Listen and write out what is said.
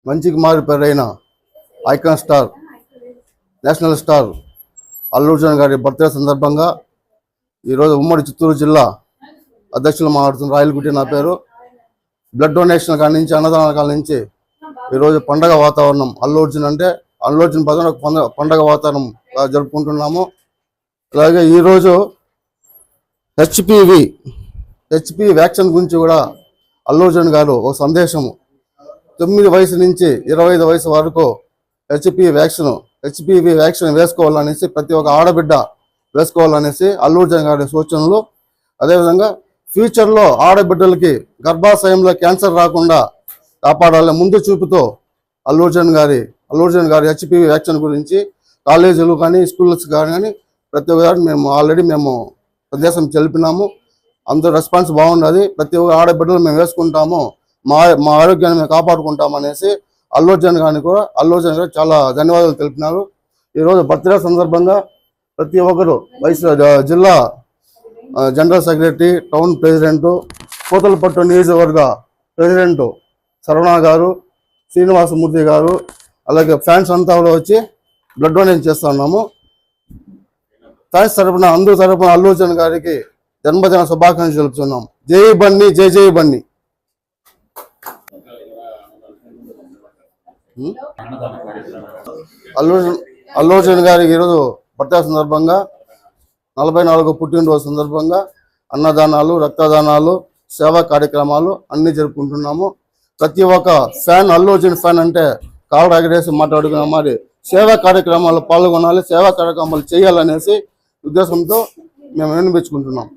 మంచికి మారిపోయిన icon star, national star Allu Arjun గారి బర్త్డే సందర్భంగా ఈరోజు ఉమ్మడి చిత్తూరు జిల్లా అధ్యక్షులు మాట్లాడుతున్న రాయలగుట్టి నా పేరు. బ్లడ్ డొనేషన్ కాడి నుంచి, అన్నదానాల కాడి నుంచి ఈరోజు పండగ వాతావరణం. అల్లు అర్జున్ అంటే అల్లు అర్జున్ పండగ వాతావరణం జరుపుకుంటున్నాము. అలాగే ఈరోజు హెచ్పివి వ్యాక్సిన్ గురించి కూడా అల్లు అర్జున్ గారు ఒక సందేశము, 9 వయసు నుంచి 25 వయసు వరకు హెచ్పివి వ్యాక్సిన్ వేసుకోవాలనేసి, ప్రతి ఒక్క ఆడబిడ్డ వేసుకోవాలనేసి అల్లు అర్జున్ గారి సూచనలు. అదేవిధంగా ఫ్యూచర్లో ఆడబిడ్డలకి గర్భాశయంలో క్యాన్సర్ రాకుండా కాపాడాలని ముందు చూపుతో అల్లు అర్జున్ గారి హెచ్పివి వ్యాక్సిన్ గురించి కాలేజీలు కానీ, స్కూల్స్ కానీ ప్రతి ఒక్కటి మేము సందేశం తెలిపినాము. అందరూ రెస్పాన్స్ బాగున్నది. ప్రతి ఒక్క ఆడబిడ్డలు మేము వేసుకుంటాము, మా ఆరోగ్యాన్ని మేము కాపాడుకుంటాము అనేసి అల్లు అర్జున్ గారు చాలా ధన్యవాదాలు తెలిపినారు. ఈరోజు బర్త్డే సందర్భంగా ప్రతి ఒక్కరు జిల్లా general secretary, town president, Puthalapattu నియోజకవర్గ ప్రెసిడెంట్ శరవణ గారు, శ్రీనివాసమూర్తి గారు, అలాగే ఫ్యాన్స్ అంతా కూడా వచ్చి బ్లడ్ డొనేషన్ చేస్తున్నాము. ఫ్యాన్స్ తరఫున, అందరూ తరఫున అల్లు అర్జున్ గారికి జన్మదిన శుభాకాంక్షలు తెలుపుతున్నాం. జై బన్నీ, జై జై బన్నీ. అల్లు అర్జున్ గారికి ఈరోజు బర్త్డే సందర్భంగా, 44వ పుట్టినరోజు సందర్భంగా అన్నదానాలు, రక్తదానాలు, సేవా కార్యక్రమాలు అన్నీ జరుపుకుంటున్నాము. ప్రతి ఒక్క ఫ్యాన్, అల్లు అర్జున్ ఫ్యాన్ అంటే కాళ్ళు ఎగరేసి మాట్లాడుకున్నాం. మరి సేవా కార్యక్రమాలు పాల్గొనాలి, సేవా కార్యక్రమాలు చేయాలనేసి ఉద్దేశంతో మేము వినిపించుకుంటున్నాం.